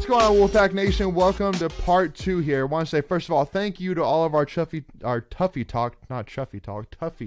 going on, Wolfpack Nation? Welcome to part 2 here. I want to say, first of all, thank you to all of our Tuffy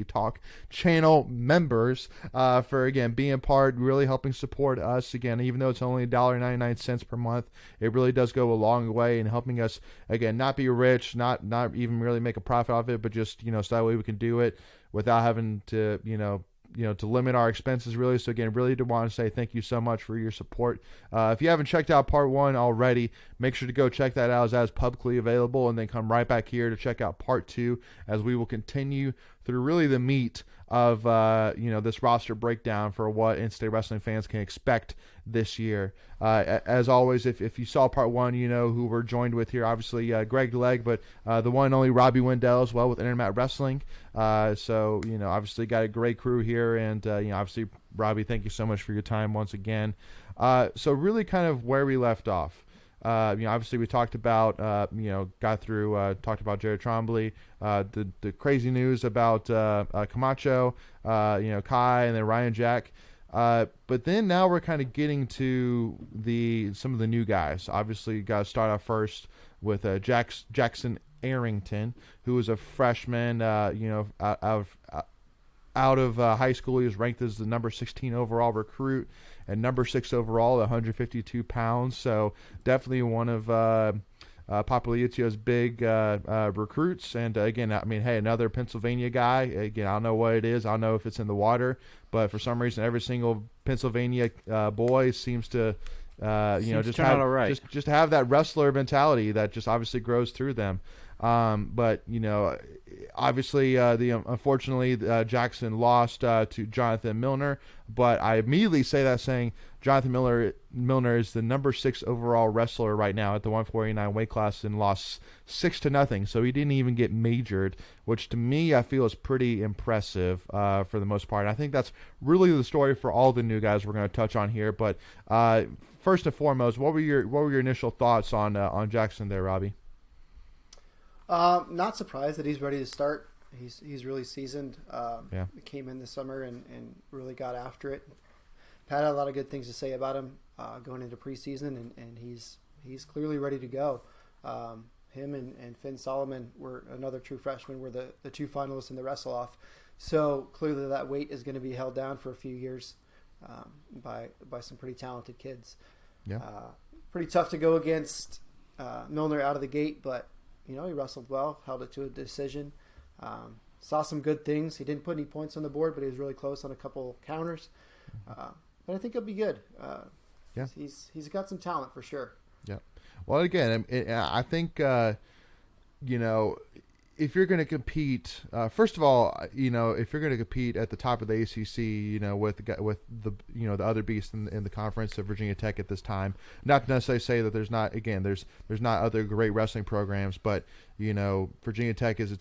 Talk channel members for, again, being part, really helping support us. Again, even though it's only $1.99 per month, it really does go a long way in helping us, again, not be rich, not even really make a profit off it, but just, so that way we can do it without having to, to limit our expenses, really. So again, really do want to say thank you so much for your support. If you haven't checked out part 1 already, make sure to go check that out as that is publicly available, and then come right back here to check out part 2 as we will continue through really the meat of this roster breakdown for what in-state wrestling fans can expect this year. As always, if you saw part 1, you know who we're joined with here. Obviously, Greg DeLeg, but the one and only Robbie Wendell as well with Intermat Wrestling. So, obviously got a great crew here, and, obviously, Robbie, thank you so much for your time once again. So really kind of where we left off. Obviously we talked about, talked about Jared Trombley, the crazy news about Camacho, Kai, and then Ryan Jack. But then now we're kind of getting to some of the new guys. Obviously, you got to start off first with Jackson Arrington, who was a freshman, out of high school. He was ranked as the number 16 overall recruit and number 6 overall at 152 pounds. So definitely one of Papaliotio's big recruits. And again, another Pennsylvania guy. Again, I don't know what it is. I don't know if it's in the water, but for some reason, every single Pennsylvania boy seems to, just have that wrestler mentality that just obviously grows through them. But obviously, unfortunately, Jackson lost to Jonathan Milner. But I immediately say that saying Jonathan Milner is the number 6 overall wrestler right now at the 149 weight class and lost 6-0. So he didn't even get majored, which to me I feel is pretty impressive for the most part. And I think that's really the story for all the new guys we're going to touch on here. But first and foremost, what were your initial thoughts on Jackson there, Robbie? Not surprised that he's ready to start. He's really seasoned. He came in this summer and really got after it. Pat had a lot of good things to say about him going into preseason, and he's clearly ready to go. Him and Finn Solomon were another true freshman, were the 2 finalists in the wrestle-off. So clearly that weight is going to be held down for a few years by some pretty talented kids. Yeah. Pretty tough to go against Milner out of the gate, but he wrestled well, held it to a decision. Saw some good things. He didn't put any points on the board, but he was really close on a couple counters. But I think he'll be good. He's got some talent for sure. Yeah. Well, again, I think if you're going to compete, first of all, if you're going to compete at the top of the ACC, with the the other beasts in the conference of Virginia Tech at this time, not to necessarily say that there's not other great wrestling programs, but Virginia Tech is a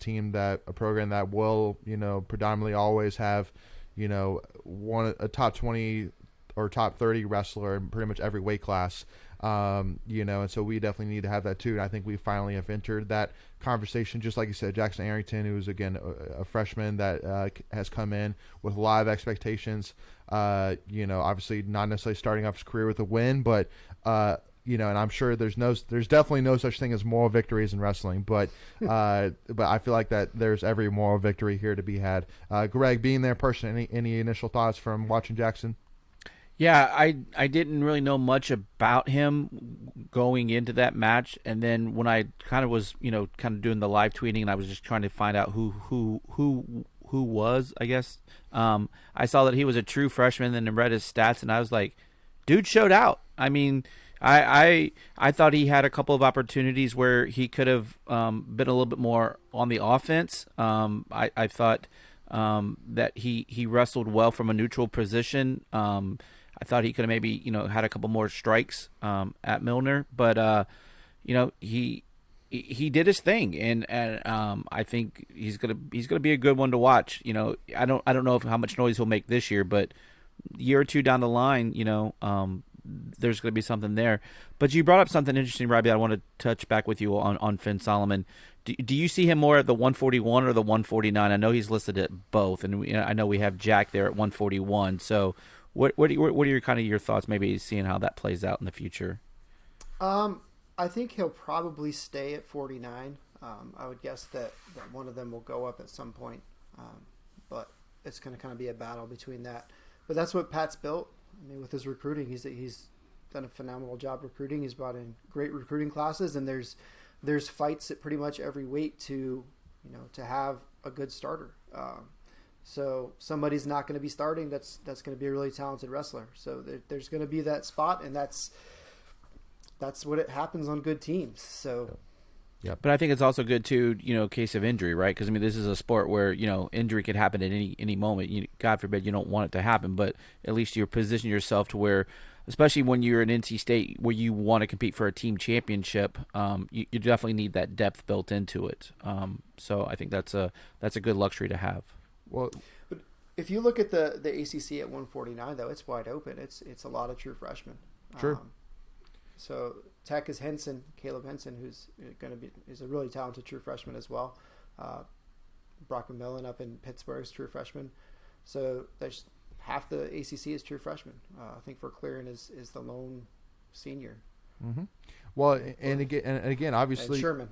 program that will predominantly always have a top 20 or top 30 wrestler in pretty much every weight class. And so we definitely need to have that too. And I think we finally have entered that conversation. Just like you said, Jackson Arrington, who is again a freshman that has come in with a lot of expectations. Obviously not necessarily starting off his career with a win, but and I'm sure there's definitely no such thing as moral victories in wrestling, but I feel like that there's every moral victory here to be had. Greg, being there personally, any initial thoughts from watching Jackson? Yeah, I didn't really know much about him going into that match, and then when I kind of was kind of doing the live tweeting, and I was just trying to find out who was, I guess, I saw that he was a true freshman, and then read his stats, and I was like, dude showed out. I mean, I thought he had a couple of opportunities where he could have been a little bit more on the offense. I thought that he wrestled well from a neutral position. I thought he could have maybe had a couple more strikes at Milner, but he did his thing, and I think he's gonna be a good one to watch. I don't know how much noise he'll make this year, but a year or two down the line, there's going to be something there. But you brought up something interesting, Robbie. I want to touch back with you on Finn Solomon. Do you see him more at the 141 or the 149? I know he's listed at both, and I know we have Jack there at 141. So what are your kind of your thoughts, maybe seeing how that plays out in the future? I think he'll probably stay at 49. I would guess that one of them will go up at some point, but it's going to kind of be a battle between that. But that's what Pat's built. I mean, with his recruiting, he's done a phenomenal job recruiting. He's brought in great recruiting classes, and there's fights at pretty much every weight to have a good starter. So somebody's not going to be starting. That's going to be a really talented wrestler. So there's going to be that spot, and that's what it happens on good teams. So. Yeah, but I think it's also good too, case of injury, right? Because I mean, this is a sport where injury could happen at any moment. God forbid you don't want it to happen, but at least you're positioning yourself to where, especially when you're in NC State, where you want to compete for a team championship, you definitely need that depth built into it. So I think that's a good luxury to have. Well, but if you look at the ACC at 149, though, it's wide open. It's a lot of true freshmen. True. So Tech is Caleb Henson, who's is a really talented true freshman as well. Brock McMillan up in Pittsburgh is true freshman. So there's half the ACC is true freshman. I think Verclaren is the lone senior. Mm-hmm. Well, and again, obviously, and Sherman.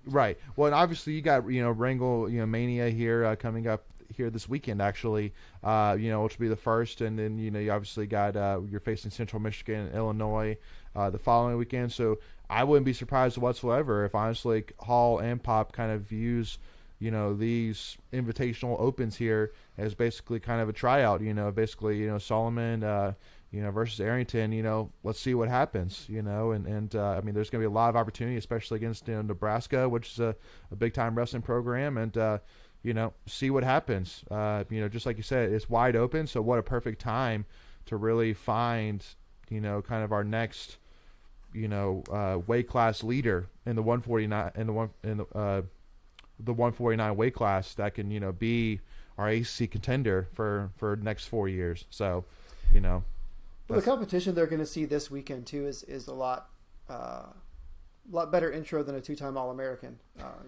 Right. Well, and obviously you got Wrangle Mania here coming up here this weekend, actually, which will be the first, and then you obviously got you're facing Central Michigan and Illinois the following weekend. So I wouldn't be surprised whatsoever if honestly Hall and Pop kind of views these invitational opens here as basically kind of a tryout. Basically Solomon versus Arrington. Let's see what happens. And I mean there's going to be a lot of opportunity, especially against Nebraska, which is a big time wrestling program, and see what happens. Just like you said, it's wide open. So what a perfect time to really find, kind of our next, weight class leader in the 149 the 149 weight class that can, be our ACC contender for the next 4 years. So, well, the competition they're going to see this weekend too is a lot better intro than a two-time All-American.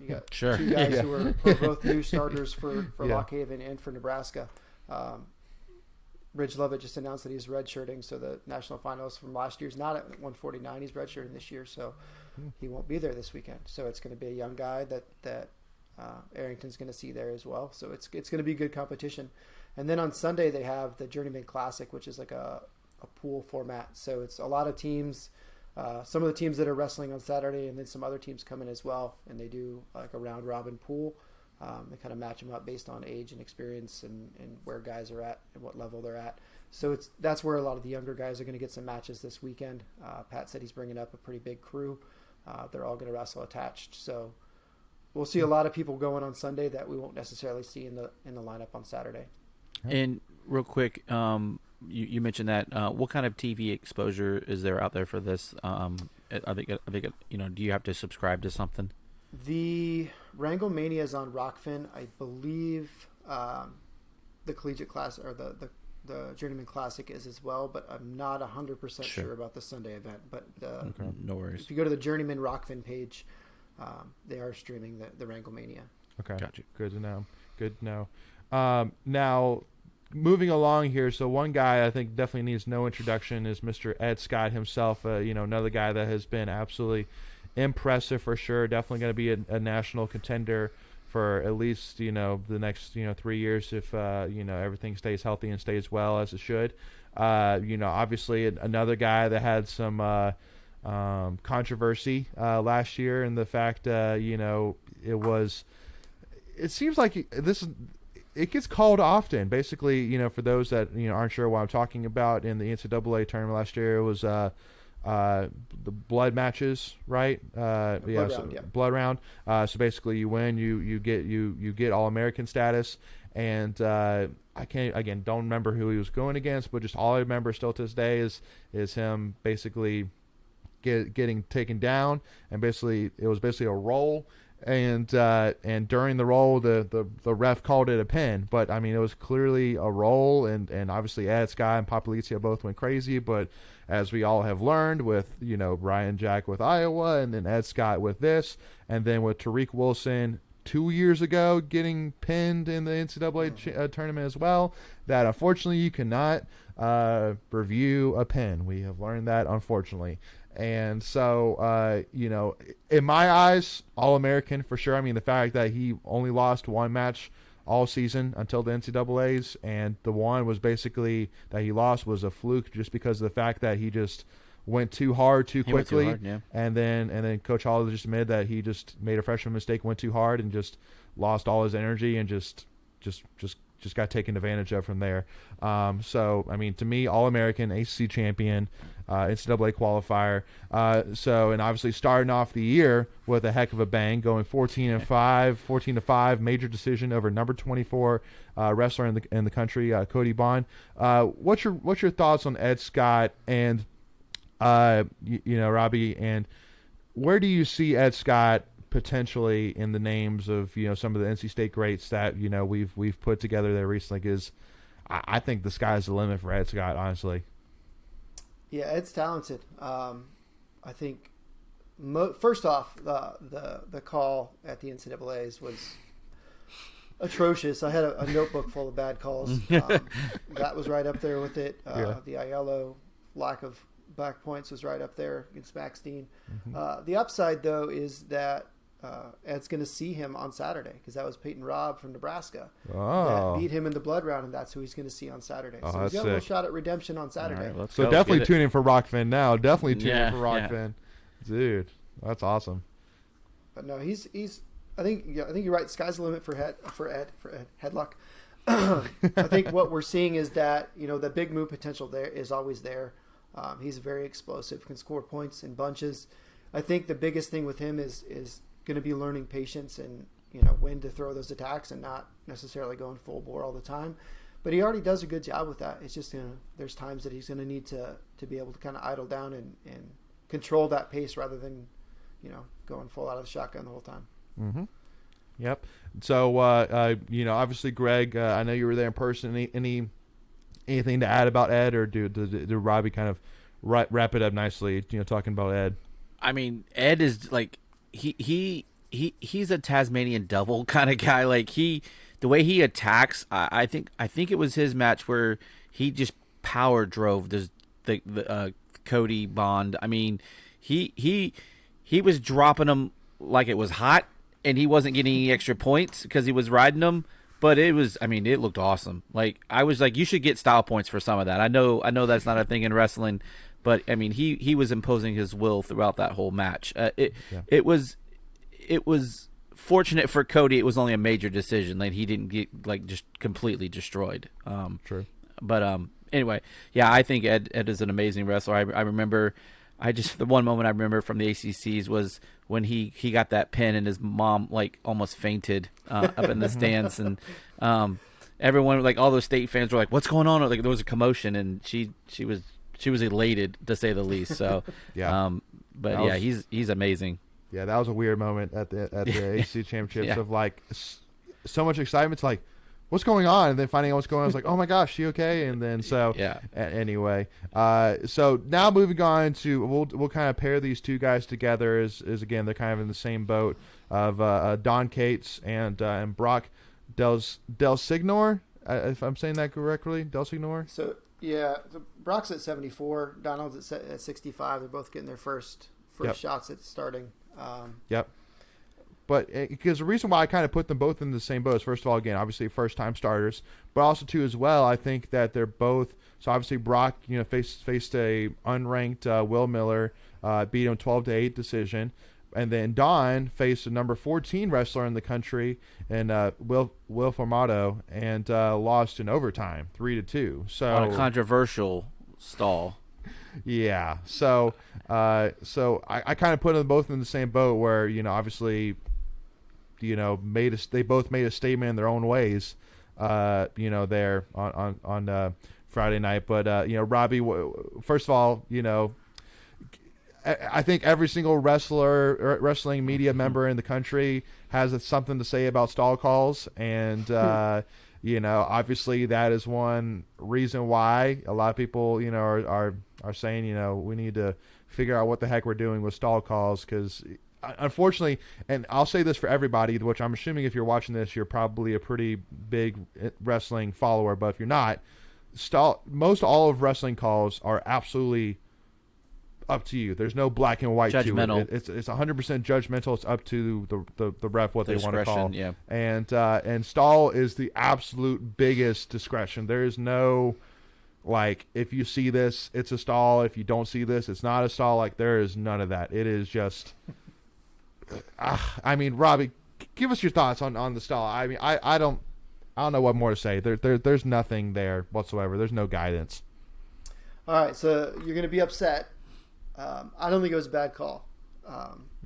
You got two guys who are both new starters for Lock Haven and for Nebraska. Ridge Lovett just announced that he's redshirting, so the national finals from last year's not at 149. He's redshirting this year, so he won't be there this weekend. So it's going to be a young guy that Arrington's going to see there as well. So it's going to be good competition. And then on Sunday they have the Journeyman Classic, which is like a pool format. So it's a lot of teams. Some of the teams that are wrestling on Saturday, and then some other teams come in as well, and they do like a round robin pool. They kind of match them up based on age and experience and where guys are at and what level they're at. So that's where a lot of the younger guys are going to get some matches this weekend. Pat said he's bringing up a pretty big crew. They're all going to wrestle attached. So we'll see a lot of people going on Sunday that we won't necessarily see in the lineup on Saturday. And real quick, you mentioned that. What kind of TV exposure is there out there for this? Are they do you have to subscribe to something? The Wrangle Mania is on Rockfin. I believe the Collegiate Class or the Journeyman Classic is as well, but I'm not 100% sure about the Sunday event. But okay, no worries. If you go to the Journeyman Rockfin page, they are streaming the Wrangle Mania. Okay, gotcha. Good to know. Now, moving along here, so one guy I think definitely needs no introduction is Mr. Ed Scott himself. Another guy that has been absolutely impressive for sure. Definitely going to be a national contender for at least the next 3 years if everything stays healthy and stays well as it should. Obviously another guy that had some controversy last year, and the fact it seems like it gets called often. Basically, for those that aren't sure what I'm talking about, in the NCAA tournament last year, it was the blood matches, right? Blood round. So basically, you win, you get All-American status, and I don't remember who he was going against, but just all I remember still to this day is him basically getting taken down, and basically it was basically a roll. And during the roll, the ref called it a pin, but I mean it was clearly a roll, and obviously Ed Scott and Papolizia both went crazy. But as we all have learned with Ryan Jack with Iowa, and then Ed Scott with this, and then with Tariq Wilson 2 years ago getting pinned in the NCAA tournament as well, that unfortunately you cannot review a pin. We have learned that, unfortunately. And so, in my eyes, All-American for sure. I mean, the fact that he only lost one match all season until the NCAAs, and the one was basically that he lost was a fluke just because of the fact that he just went too hard too quickly. He went too hard, yeah. And then Coach Hall just admitted that he just made a freshman mistake, went too hard, and just lost all his energy and just got taken advantage of from there. So, I mean, to me, All-American, ACC champion, NCAA qualifier. And obviously starting off the year with a heck of a bang, going 14-5, major decision over number 24 wrestler in the country, Cody Bond. What's your thoughts on Ed Scott and Robbie, and where do you see Ed Scott potentially in the names of some of the NC State greats that we've put together there recently? Because I think the sky's the limit for Ed Scott, honestly. Yeah, Ed's talented. I think first off, the call at the NCAA's was atrocious. I had a notebook full of bad calls. That was right up there with it. The Aiello lack of back points was right up there against Maxine. Mm-hmm. The upside, though, is that Ed's going to see him on Saturday, because that was Peyton Robb from Nebraska that beat him in the blood round, and that's who he's going to see on Saturday. So he's got a little shot at redemption on Saturday. Right, so definitely tune in for Rockfin now. Definitely tune in for Rockfin. Dude, that's awesome. But no, he's. I think you're right. The sky's the limit for Ed. Headlock. I think what we're seeing is that the big move potential there is always there. He's very explosive, can score points in bunches. I think the biggest thing with him is going to be learning patience and when to throw those attacks and not necessarily going full bore all the time. But he already does a good job with that. It's just there's times that he's going to need to be able to kind of idle down and control that pace rather than going full out of the shotgun the whole time. Mm-hmm. Yep. So obviously, Greg, I know you were there in person. Anything to add about Ed, or do Robbie kind of wrap it up nicely? Talking about Ed. I mean, Ed is like he's a Tasmanian devil kind of guy. Like the way he attacks, I think it was his match where he just power drove the Cody Bond. I mean, he was dropping him like it was hot, and he wasn't getting any extra points because he was riding them. But it looked awesome. Like, I was like, you should get style points for some of that. I know that's not a thing in wrestling, but I mean, he was imposing his will throughout that whole match. It was fortunate for Cody. It was only a major decision. Like, he didn't get just completely destroyed. True. But anyway, yeah, I think Ed is an amazing wrestler. I remember. The one moment I remember from the ACCs was when he got that pin and his mom almost fainted up in the stands, and everyone all those state fans were like, "What's going on?" There was a commotion, and she was elated, to say the least. So yeah, he's amazing. Yeah, that was a weird moment at the ACC championships of so much excitement. It's like, what's going on? And then finding out what's going on, I was like, oh my gosh, she okay? And then anyway, so now moving on to we'll kind of pair these two guys together as again they're kind of in the same boat of Don Cates and Brock Del Signor, if I'm saying that correctly, Del Signor. So Brock's at 74, Donald's at 65. They're both getting their first shots at starting. Yep. But because the reason why I kind of put them both in the same boat is, first of all, again, obviously first-time starters, but also too as well, I think that they're both. So obviously Brock, faced a unranked Will Miller, beat him 12-8 decision, and then Don faced a number 14 wrestler in the country, and Will Formato, and lost in overtime 3-2. So on a controversial stall. Yeah. So I kind of put them both in the same boat where obviously. They both made a statement in their own ways, there on Friday night. But Robbie, first of all, I think every single wrestling media member in the country has something to say about stall calls, and obviously that is one reason why a lot of people are saying we need to figure out what the heck we're doing with stall calls, because. Unfortunately, and I'll say this for everybody, which I'm assuming if you're watching this, you're probably a pretty big wrestling follower, but if you're not, most all of wrestling calls are absolutely up to you. There's no black and white Judgmental. to it. It's 100% judgmental. It's up to the ref what they want to call. Yeah. And stall is the absolute biggest discretion. There is no, like, if you see this, it's a stall. If you don't see this, it's not a stall. Like, there is none of that. It is just, I mean, Robbie, give us your thoughts on the stall. I mean, I don't know what more to say. There's nothing there whatsoever. There's no guidance. All right, so you're going to be upset. I don't think it was a bad call.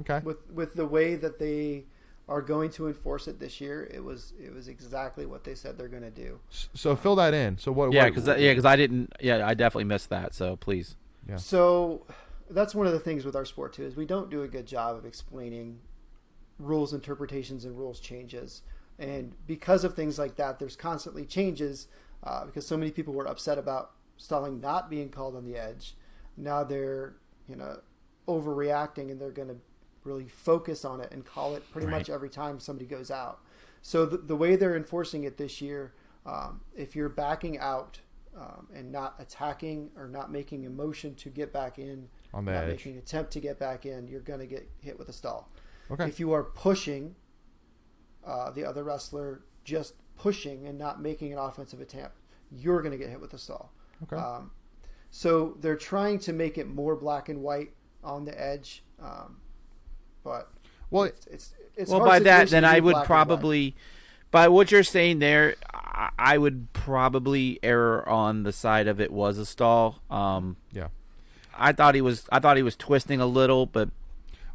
Okay. With the way that they are going to enforce it this year, it was exactly what they said they're going to do. So fill that in. So what? Yeah, because I didn't. Yeah, I definitely missed that. So please. Yeah. So that's one of the things with our sport too, is we don't do a good job of explaining rules interpretations and rules changes, and because of things like that, there's constantly changes because so many people were upset about stalling not being called on the edge. Now they're overreacting, and they're going to really focus on it and call it pretty much every time somebody goes out. So the way they're enforcing it this year, if you're backing out and not attacking or not making a motion to get back in, on the not edge, making an attempt to get back in, you're going to get hit with a stall. Okay. If you are pushing the other wrestler, just pushing and not making an offensive attempt, you're going to get hit with a stall. Okay. So they're trying to make it more black and white on the edge, but it's well, hard by that, situation then to I be would black and probably, by what you're saying there, I would probably err on the side of it was a stall. Yeah. I thought he was twisting a little, but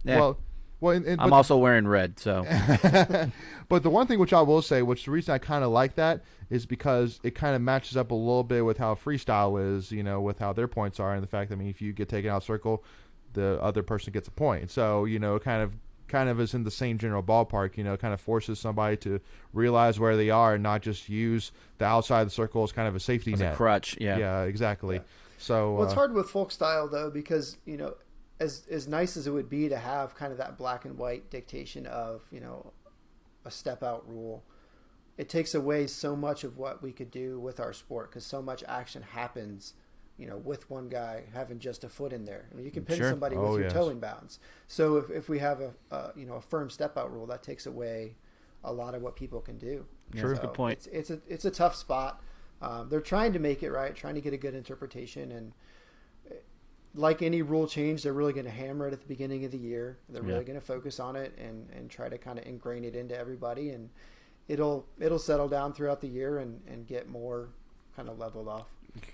well, I'm also wearing red, so. But the one thing which I will say, which the reason I kind of like that is because it kind of matches up a little bit with how freestyle is, with how their points are, and the fact that, I mean, if you get taken out of circle, the other person gets a point. So, kind of is in the same general ballpark, kind of forces somebody to realize where they are and not just use the outside of the circle as kind of a safety net. As a crutch, yeah. Yeah, exactly. Yeah. So, well, it's hard with folk style, though, because, as nice as it would be to have kind of that black and white dictation of, a step out rule, it takes away so much of what we could do with our sport, because so much action happens, with one guy having just a foot in there. I mean, you can pin somebody with your toe in bounds. So if we have a firm step out rule, that takes away a lot of what people can do. True. So good point. It's a tough spot. They're trying to make it right, trying to get a good interpretation, and like any rule change, they're really going to hammer it at the beginning of the year. They're really going to focus on it and try to kind of ingrain it into everybody, and it'll settle down throughout the year and get more kind of leveled off.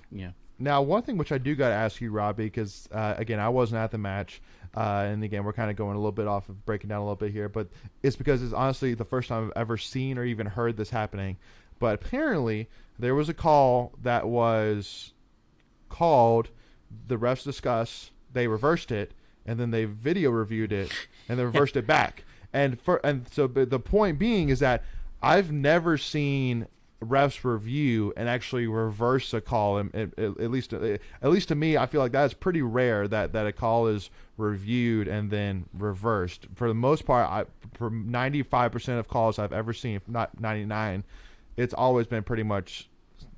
Yeah. Now, one thing which I do got to ask you, Robbie, because, again, I wasn't at the match, and, again, we're kind of going a little bit off of breaking down a little bit here, but it's because it's honestly the first time I've ever seen or even heard this happening. But apparently there was a call that was called, the refs discussed, they reversed it, and then they video reviewed it, and they reversed it back. And so the point being is that I've never seen refs review and actually reverse a call, and at least to me, I feel like that's pretty rare that a call is reviewed and then reversed. For the most part, for 95% of calls I've ever seen, if not 99, it's always been pretty much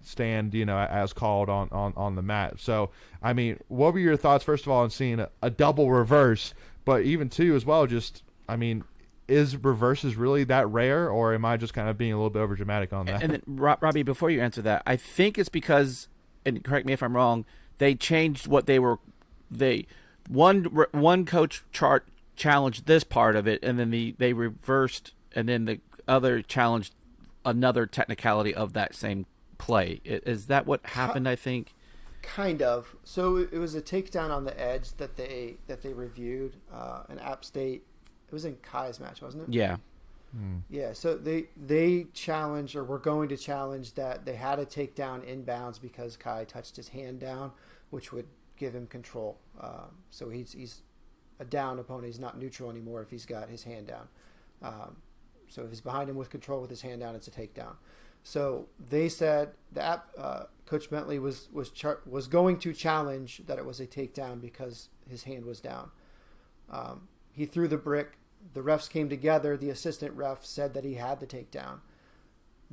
stand, as called on the mat. So, I mean, what were your thoughts, first of all, on seeing a double reverse, but even too as well, just, I mean, is reverses really that rare, or am I just kind of being a little bit over dramatic on that? And then, Robbie, before you answer that, I think it's because, and correct me if I'm wrong, they changed what one coach challenged this part of it, and then they reversed, and then the other challenged another technicality of that same play. Is that what happened? I think. Kind of. So it was a takedown on the edge that they reviewed. An App State. It was in Kai's match, wasn't it? Yeah. Yeah. So they challenged, or were going to challenge, that they had a takedown inbounds because Kai touched his hand down, which would give him control. So he's a down opponent. He's not neutral anymore if he's got his hand down. So if he's behind him with control with his hand down, it's a takedown. So they said Coach Bentley was going to challenge that it was a takedown because his hand was down. He threw the brick. The refs came together. The assistant ref said that he had the takedown.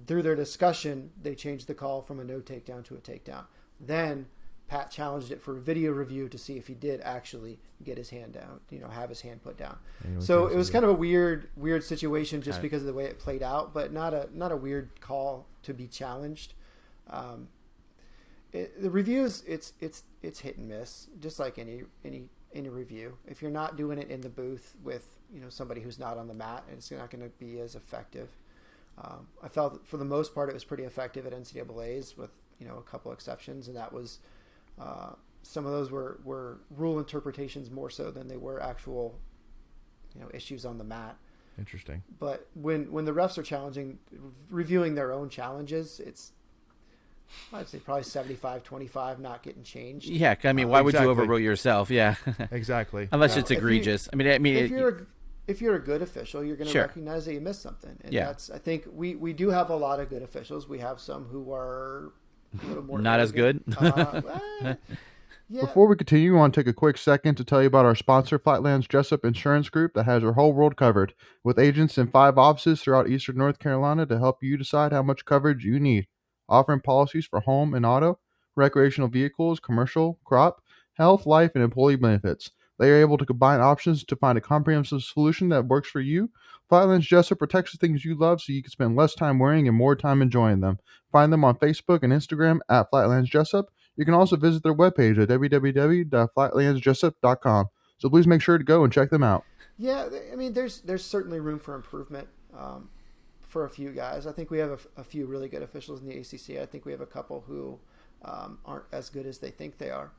Through their discussion, they changed the call from a no takedown to a takedown. Then Pat challenged it for a video review to see if he did actually get his hand down, have his hand put down. So it was kind of a weird situation just because of the way it played out, but not a weird call to be challenged. The reviews, it's hit and miss, just like any review. If you're not doing it in the booth with somebody who's not on the mat, it's not going to be as effective. I felt for the most part it was pretty effective at NCAA's with a couple exceptions, and that was some of those were rule interpretations more so than they were actual issues on the mat. Interesting. But when the refs are reviewing their own challenges, it's I'd say probably 75-25 not getting changed. Yeah, I mean, why would you overrule yourself? Yeah, exactly. Unless it's egregious. If you're a good official, you're going to recognize that you missed something. And that's, I think we do have a lot of good officials. We have some who are a little more not as good. Yeah. Before we continue, we want to take a quick second to tell you about our sponsor, Flatlands Jessup Insurance Group, that has your whole world covered, with agents in 5 offices throughout eastern North Carolina to help you decide how much coverage you need. Offering policies for home and auto, recreational vehicles, commercial, crop, health, life, and employee benefits. They are able to combine options to find a comprehensive solution that works for you. Flatlands Jessup protects the things you love so you can spend less time worrying and more time enjoying them. Find them on Facebook and Instagram at Flatlands Jessup. You can also visit their webpage at www.flatlandsjessup.com. So please make sure to go and check them out. Yeah, I mean, there's certainly room for improvement for a few guys. I think we have a few really good officials in the ACC. I think we have a couple who aren't as good as they think they are.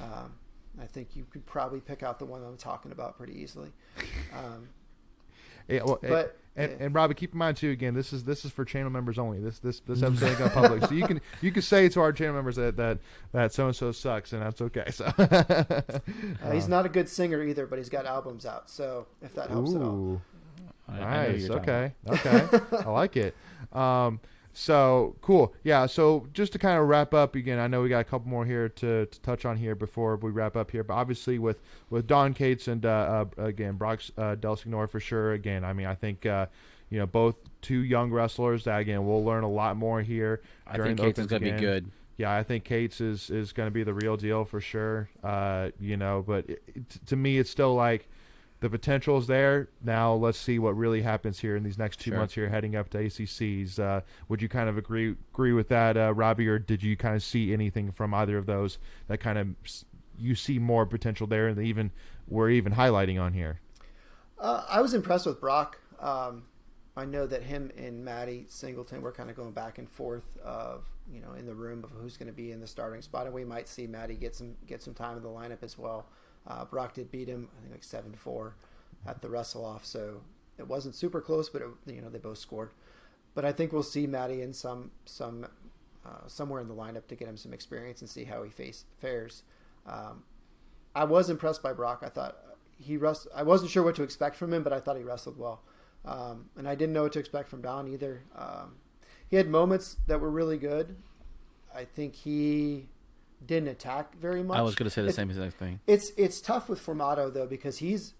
I think you could probably pick out the one I'm talking about pretty easily. And Robbie, keep in mind too. Again, this is for channel members only. This episode ain't going public, so you can say to our channel members that so and so sucks, and that's okay. So he's not a good singer either, but he's got albums out. So if that helps at all. Nice. Okay. I like it. So cool. Yeah. So just to kind of wrap up again, I know we got a couple more here to touch on here before we wrap up here, but obviously with Don Cates and again Brock Del Signore for sure. Again, I mean, I think both two young wrestlers that again we'll learn a lot more here. I think Cates is going to be good. Yeah, I think Cates is going to be the real deal for sure. But to me, it's still like. The potential is there. Now let's see what really happens here in these next 2 months here heading up to ACCs. Would you kind of agree with that, Robbie, or did you kind of see anything from either of those that kind of you see more potential there and we're even highlighting on here? I was impressed with Brock. I know that him and Maddie Singleton were kind of going back and forth of in the room of who's going to be in the starting spot, and we might see Maddie get some time in the lineup as well. Brock did beat him, I think, like 7-4 at the wrestle-off, so it wasn't super close, but they both scored. But I think we'll see Maddie in somewhere in the lineup to get him some experience and see how he fares. I was impressed by Brock. I thought I wasn't sure what to expect from him, but I thought he wrestled well. And I didn't know what to expect from Don either. He had moments that were really good. I think he didn't attack very much. I was going to say the same exact thing. It's tough with Formato though, because he's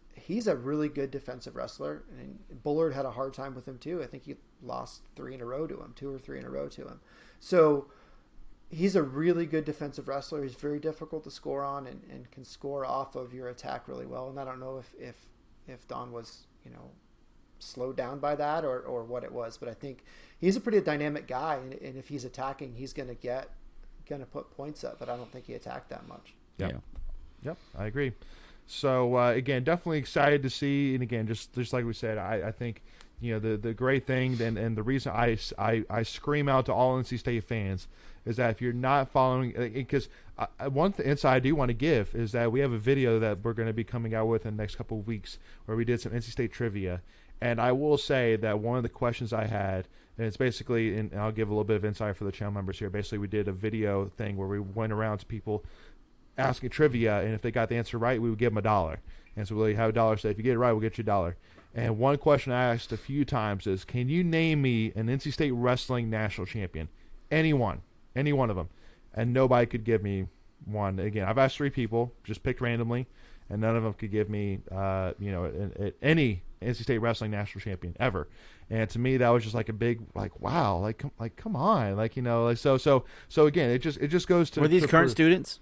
a really good defensive wrestler, and Bullard had a hard time with him too. I think he lost 2 or 3 in a row to him. So he's a really good defensive wrestler. He's very difficult to score on and can score off of your attack really well. And I don't know if Don was slowed down by that or what it was, but I think he's a pretty dynamic guy, and if he's attacking, he's going to put points up, but I don't think he attacked that much. Yep, I agree. So again, definitely excited to see, and again, just like we said, I think the great thing and the reason I scream out to all NC State fans is that if you're not following, because one insight I do want to give is that we have a video that we're going to be coming out with in the next couple of weeks where we did some NC State trivia, and I will say that one of the questions I had. And it's basically, and I'll give a little bit of insight for the channel members here. Basically, we did a video thing where we went around to people asking trivia, and if they got the answer right, we would give them $1. And so we have $1. So if you get it right, we'll get you $1. And one question I asked a few times is, can you name me an NC State wrestling national champion? Any one of them. And nobody could give me one. Again, I've asked 3 people, just picked randomly, and none of them could give me, any NC State wrestling national champion ever. And to me, that was just like a big, wow, come on, so again, it just goes to. Were these current students?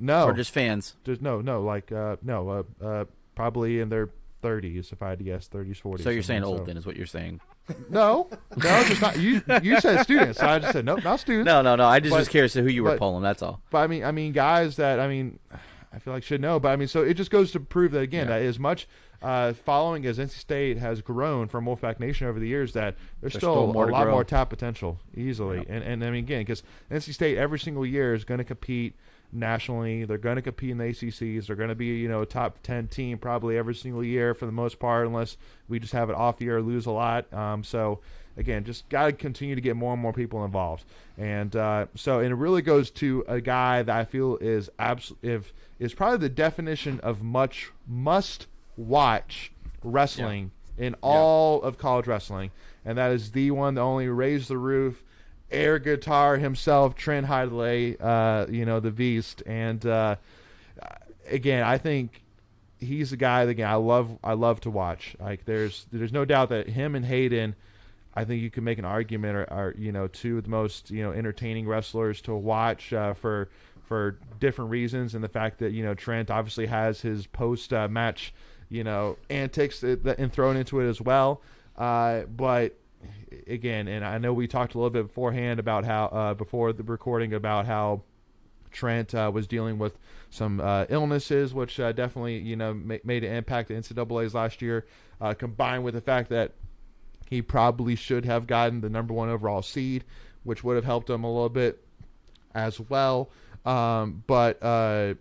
No. Or just fans? Just probably in their 30s, if I had to guess, 30s, 40s. So you're saying old, then, is what you're saying? No, just not. You said students, so I just said nope, not students. No. I just was curious to who you were pulling. That's all. But I mean, guys that I feel like should know. But I mean, so it just goes to prove that again, that as much following as NC State has grown from Wolfpack Nation over the years, that there's still a lot more tap potential easily. Yep. And I mean, again, because NC State every single year is going to compete nationally. They're going to compete in the ACCs. They're going to be, a top 10 team probably every single year for the most part, unless we just have an off year or lose a lot. So again, just got to continue to get more and more people involved. And and it really goes to a guy that I feel is probably the definition of must watch wrestling in all of college wrestling, and that is the one that only raised the roof, air guitar himself, Trent Hidlay, the beast. And again, I think he's the guy that I love to watch. Like there's no doubt that him and Hayden, I think you can make an argument are two of the most entertaining wrestlers to watch for different reasons, and the fact that Trent obviously has his post match antics and thrown into it as well. But again, and I know we talked a little bit beforehand about how before the recording about how Trent was dealing with some illnesses, which definitely made an impact at NCAA's last year, combined with the fact that he probably should have gotten the number 1 overall seed, which would have helped him a little bit as well. But kind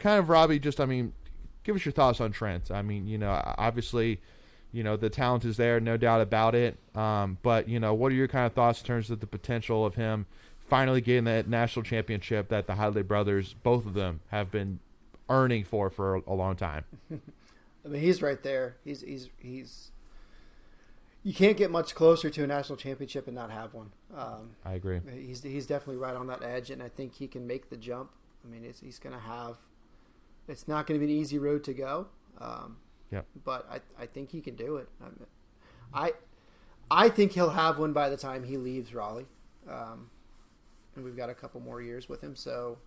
of Robbie, give us your thoughts on Trent. Obviously, the talent is there, no doubt about it. But what are your kind of thoughts in terms of the potential of him finally getting that national championship that the Hidlay brothers, both of them, have been earning for a long time? I mean, he's right there. He's you can't get much closer to a national championship and not have one. I agree. He's definitely right on that edge, and I think he can make the jump. I mean, he's going to have. It's not going to be an easy road to go. But I think he can do it. I think he'll have one by the time he leaves Raleigh, and we've got a couple more years with him. So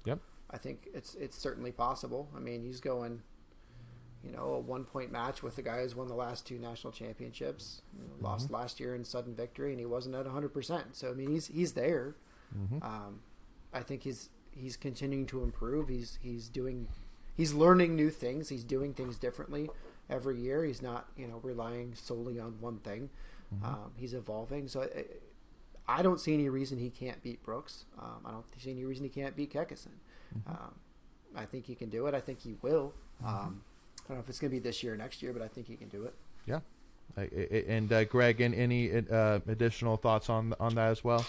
I think it's certainly possible. I mean, he's going, a 1-point match with the guy who's won the last 2 national championships, lost last year in sudden victory, and he wasn't at 100%. So I mean, he's there. I think he's continuing to improve. He's learning new things. He's doing things differently every year. He's not, relying solely on one thing. He's evolving. So I don't see any reason he can't beat Brooks. I don't see any reason he can't beat Kekison. I think he can do it. I think he will. I don't know if it's going to be this year or next year, but I think he can do it. Yeah. And Greg, any additional thoughts on that as well?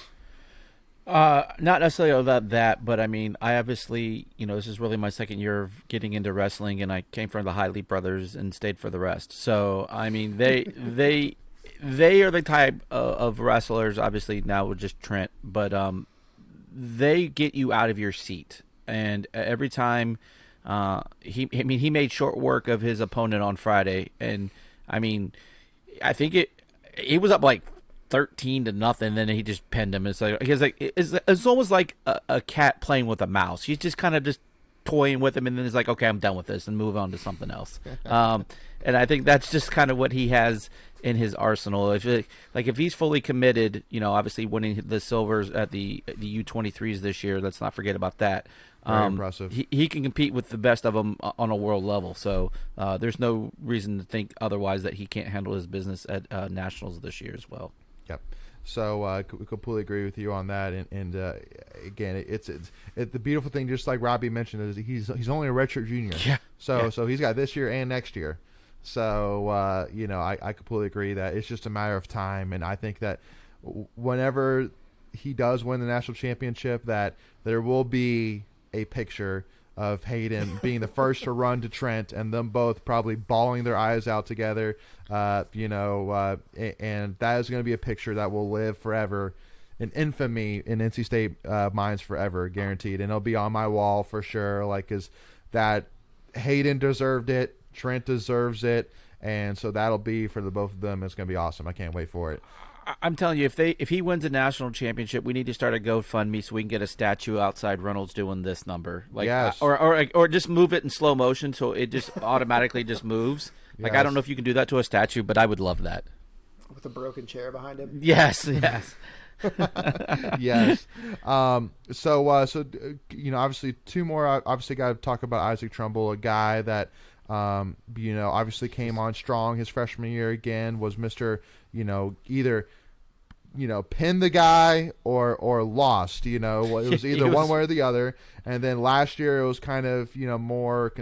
Not necessarily about that, but I mean, I obviously, this is really my second year of getting into wrestling, and I came from the Hidlay brothers and stayed for the rest. So, I mean, they are the type of wrestlers, obviously now with just Trent, but they get you out of your seat. And every time he made short work of his opponent on Friday, and I mean, I think he was up like 13-0, and then he just pinned him. It's almost like a cat playing with a mouse. He's just kind of just toying with him, and then it's like, okay, I'm done with this, and move on to something else. And I think that's just kind of what he has in his arsenal. If he's fully committed, obviously winning the silvers at the U23s this year, let's not forget about that. Very impressive. He can compete with the best of them on a world level. So there's no reason to think otherwise that he can't handle his business at nationals this year as well. Yep. So we completely agree with you on that. And again, it's the beautiful thing, just like Robbie mentioned, is he's only a redshirt junior. Yeah. So he's got this year and next year. So I completely agree that it's just a matter of time. And I think that whenever he does win the national championship, that there will be a picture of Hayden being the first to run to Trent, and them both probably bawling their eyes out together, and that is going to be a picture that will live forever in infamy in NC State minds forever, guaranteed. And it'll be on my wall for sure, is that Hayden deserved it, Trent deserves it, and so that'll be for the both of them. It's going to be awesome. I can't wait for it. I'm telling you, if he wins a national championship, we need to start a GoFundMe so we can get a statue outside Reynolds doing this number. Like, Yes. or just move it in slow motion so it just automatically just moves. Like, I don't know if you can do that to a statue, but I would love that. With a broken chair behind him. Yes, yes. Yes. So obviously two more. Obviously, got to talk about Isaac Trumbull, a guy that obviously came on strong his freshman year. Again, was Mr. Either pin the guy or lost. It was either one way or the other. And then last year it was kind of more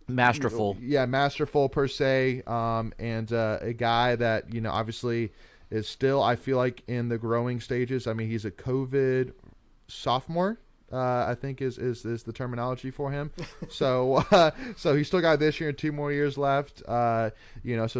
masterful. Yeah, masterful per se. And a guy that obviously is still, I feel like, in the growing stages. I mean, he's a COVID sophomore, I think is the terminology for him. So he's still got this year and 2 more years left. So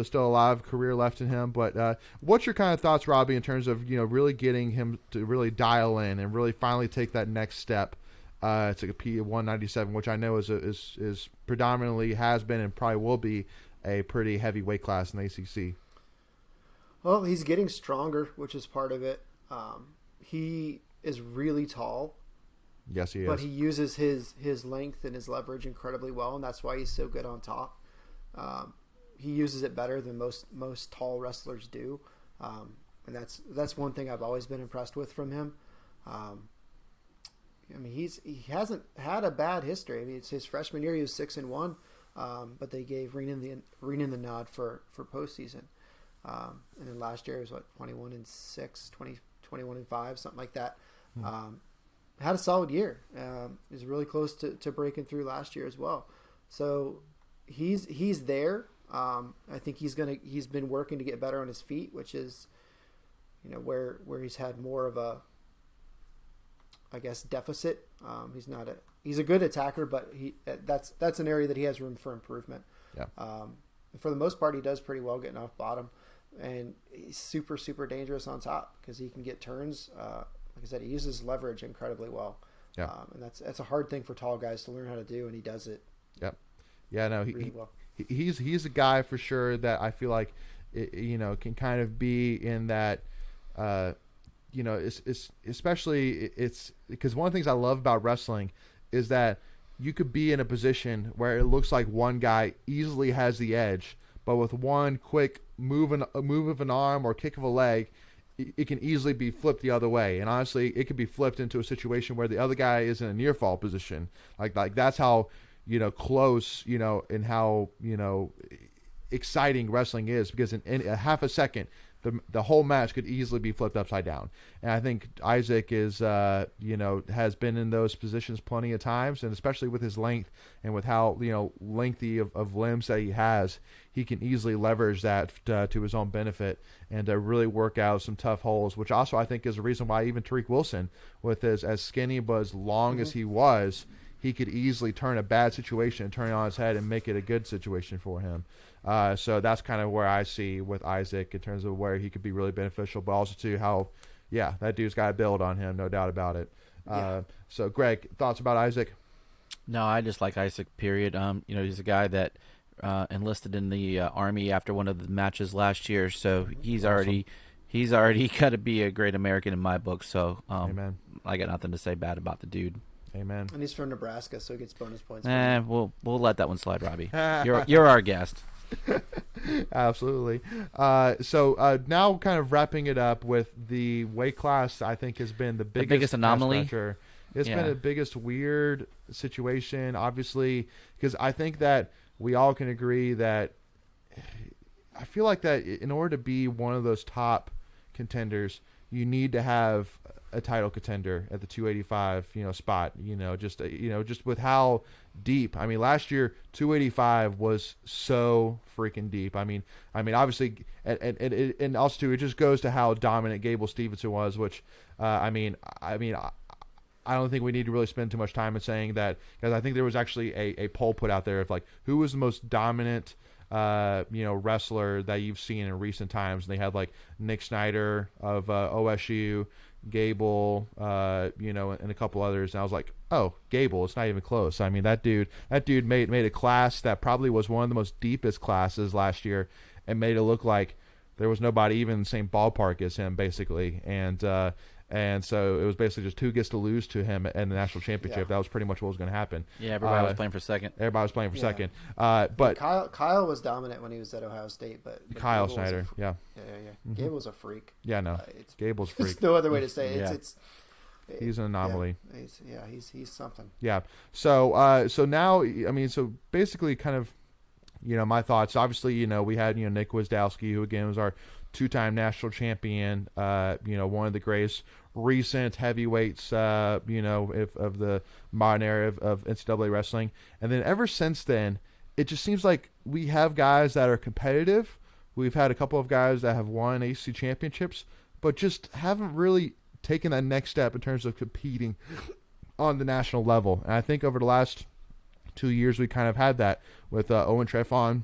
still a lot of career left in him. But what's your kind of thoughts, Robbie, in terms of really getting him to really dial in and really finally take that next step to compete at 197, which I know is predominantly has been and probably will be a pretty heavy weight class in the ACC. Well, he's getting stronger, which is part of it. He is really tall. Yes, he is. But he uses his length and his leverage incredibly well, and that's why he's so good on top. He uses it better than most tall wrestlers do, and that's one thing I've always been impressed with from him. He hasn't had a bad history. I mean, it's his freshman year he was 6-1, but they gave Reenan the nod for postseason. And then last year it was 21-6, 21-5, something like that. Had a solid year. Is really close to breaking through last year as well. So he's there. I think he's been working to get better on his feet, which is where he's had more of a, I guess, deficit. He's a good attacker, but that's an area that he has room for improvement. Yeah. For the most part, he does pretty well getting off bottom, and he's super, super dangerous on top because he can get turns. Like I said, he uses leverage incredibly well. Yeah. And that's a hard thing for tall guys to learn how to do, and he does it. Yep. Yeah, no, really well. He's a guy for sure that I feel like can kind of be in that especially it's because one of the things I love about wrestling is that you could be in a position where it looks like one guy easily has the edge, but with one quick move of an arm or kick of a leg, it can easily be flipped the other way. And honestly, it could be flipped into a situation where the other guy is in a near fall position. Like that's how close and how exciting wrestling is, because in a half a second the whole match could easily be flipped upside down. And I think Isaac is has been in those positions plenty of times, and especially with his length and with how lengthy of limbs that he has, he can easily leverage that to his own benefit and really work out some tough holes, which also I think is the reason why even Tariq Wilson, with as skinny but as long as he was, he could easily turn a bad situation and turn it on his head and make it a good situation for him. So that's kind of where I see with Isaac in terms of where he could be really beneficial, but also to how, that dude's got to build on him, no doubt about it. So, Greg, thoughts about Isaac? No, I just like Isaac, period. He's a guy that enlisted in the Army after one of the matches last year, so he's already got to be a great American in my book. So, Amen. I got nothing to say bad about the dude. Amen. And he's from Nebraska, so he gets bonus points. We'll let that one slide, Robbie. You're our guest. Absolutely. So now kind of wrapping it up with the weight class, I think has been the biggest anomaly. It's been the biggest weird situation, obviously, because I think that we all can agree that I feel like that in order to be one of those top contenders, you need to have a title contender at the 285, spot, just with how deep. I mean, last year 285 was so freaking deep. I mean, obviously, and also too, it just goes to how dominant Gable Stevenson was, which, I don't think we need to really spend too much time in saying that, because I think there was actually a poll put out there of like who was the most dominant wrestler that you've seen in recent times, and they had like Nick Snyder of OSU, Gable, and a couple others, and I was like, oh, Gable, it's not even close. I mean, that dude made a class that probably was one of the most deepest classes last year, and made it look like there was nobody even in the same ballpark as him, basically. And so it was basically just who gets to lose to him in the national championship. That was pretty much what was going to happen. Yeah, everybody was playing for second. Everybody was playing for second. But Kyle was dominant when he was at Ohio State, but Kyle Snyder, yeah. Gabe was a freak. Yeah, no, Gabe was a freak. There's no other way to say it. He's an anomaly. He's something. Yeah. So now, I mean, so basically, kind of, my thoughts. Obviously, we had Nick Wisdowski, who again was our two-time national champion. One of the greatest recent heavyweights, of the modern era of NCAA wrestling. And then ever since then, it just seems like we have guys that are competitive. We've had a couple of guys that have won ACC championships, but just haven't really taken that next step in terms of competing on the national level. And I think over the last 2 years, we kind of had that with Owen Trefon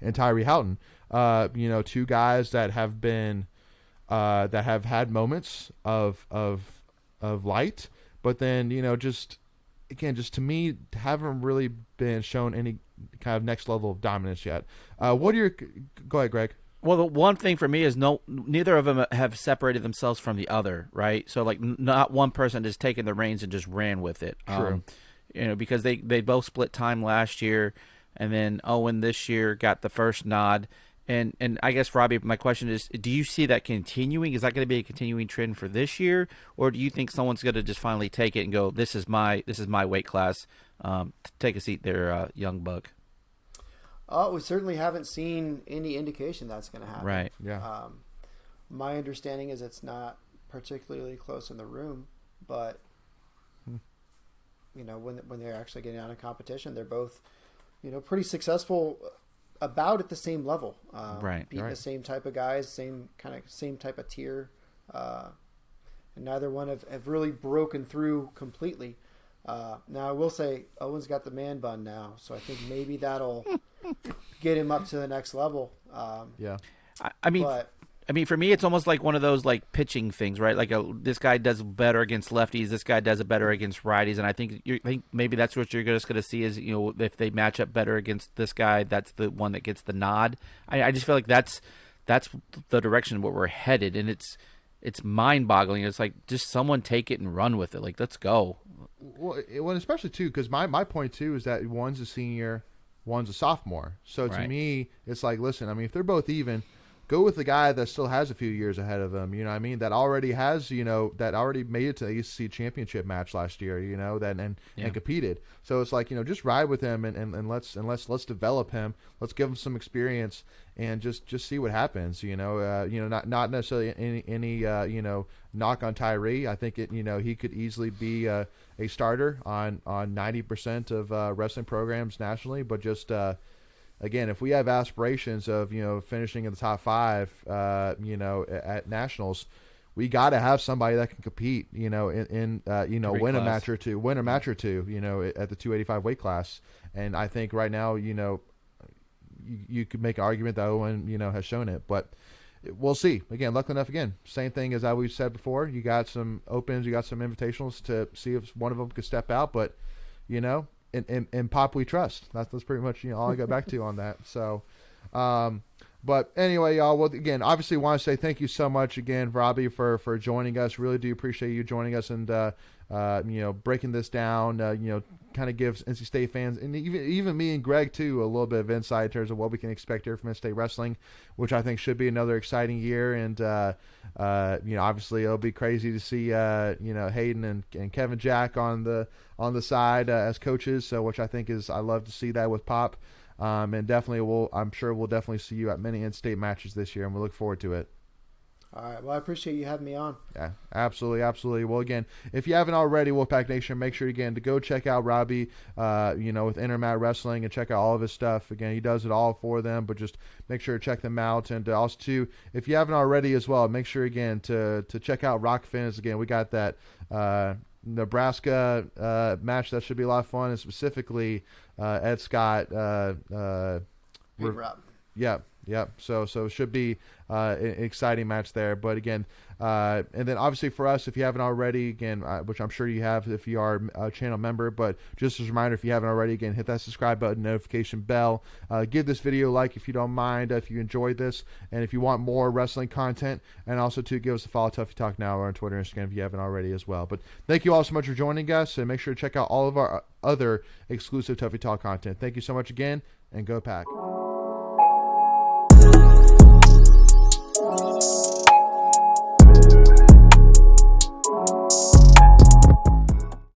and Tyree Houghton. Two guys that have been that have had moments of light, but then just to me haven't really been shown any kind of next level of dominance yet. Go ahead, Greg. Well, the one thing for me is neither of them have separated themselves from the other, right? So like not one person has taken the reins and just ran with it. True. Because they both split time last year, and then Owen this year got the first nod. And I guess, Robbie, my question is, do you see that continuing? Is that going to be a continuing trend for this year, or do you think someone's going to just finally take it and go, this is my weight class? Take a seat there, young buck. We certainly haven't seen any indication that's going to happen. Right. Yeah. My understanding is it's not particularly close in the room, but when they're actually getting out of competition, they're both, pretty successful about at the same level. Beating the same type of guys, same type of tier. And neither one have really broken through completely. Now I will say Owen's got the man bun now, so I think maybe that'll get him up to the next level. I mean, for me, it's almost like one of those like pitching things, right? Like this guy does better against lefties, this guy does it better against righties, and I think maybe that's what you're just going to see is if they match up better against this guy, that's the one that gets the nod. I just feel like that's the direction where we're headed, and it's mind-boggling. It's like just someone take it and run with it. Like let's go. Well, especially too, because my point too is that one's a senior, one's a sophomore. So to me, it's like, listen, I mean, if they're both even, go with the guy that still has a few years ahead of him. You know what I mean? That already has, that already made it to the ACC championship match last year. And competed. So it's like, just ride with him and let's develop him. Let's give him some experience and just see what happens. Not necessarily any knock on Tyree. I think he could easily be a starter on 90% of wrestling programs nationally, but just. Again, if we have aspirations of finishing in the top 5, at nationals, we got to have somebody that can compete. Win a match or two, at the 285 weight class. And I think right now, you could make an argument that Owen, has shown it, but we'll see. Again, luck enough. Again, same thing as we've said before. You got some opens, you got some invitationals to see if one of them could step out, but in Pop we trust. That's pretty much all I got back to on that. So, but anyway, y'all. Well, again, obviously, want to say thank you so much again, Robbie, for joining us. Really do appreciate you joining us and breaking this down. Kind of gives NC State fans and even me and Greg too a little bit of insight in terms of what we can expect here from NC State wrestling, which I think should be another exciting year. And obviously it'll be crazy to see Hayden and Kevin Jack on the side as coaches. So which I think I love to see that with Pop. And definitely I'm sure we'll definitely see you at many NC State matches this year, and we look forward to it. All right. Well, I appreciate you having me on. Yeah, absolutely. Well, again, if you haven't already, Wolfpack Nation, make sure again to go check out Robbie, with Intermat Wrestling and check out all of his stuff. Again, he does it all for them, but just make sure to check them out. And also too, if you haven't already as well, make sure again to check out Rock Fins. Again, we got that Nebraska match that should be a lot of fun, and specifically Ed Scott. Big Rob. Yeah. Yep. So it should be an exciting match there. But again, and then obviously for us, if you haven't already, again, which I'm sure you have if you are a channel member, but just as a reminder, if you haven't already, again, hit that subscribe button, notification bell. Give this video a like if you don't mind, if you enjoyed this, and if you want more wrestling content, and also to give us a follow, Tuffy Talk Now, on Twitter and Instagram if you haven't already as well. But thank you all so much for joining us, and make sure to check out all of our other exclusive Tuffy Talk content. Thank you so much again, and go Pack.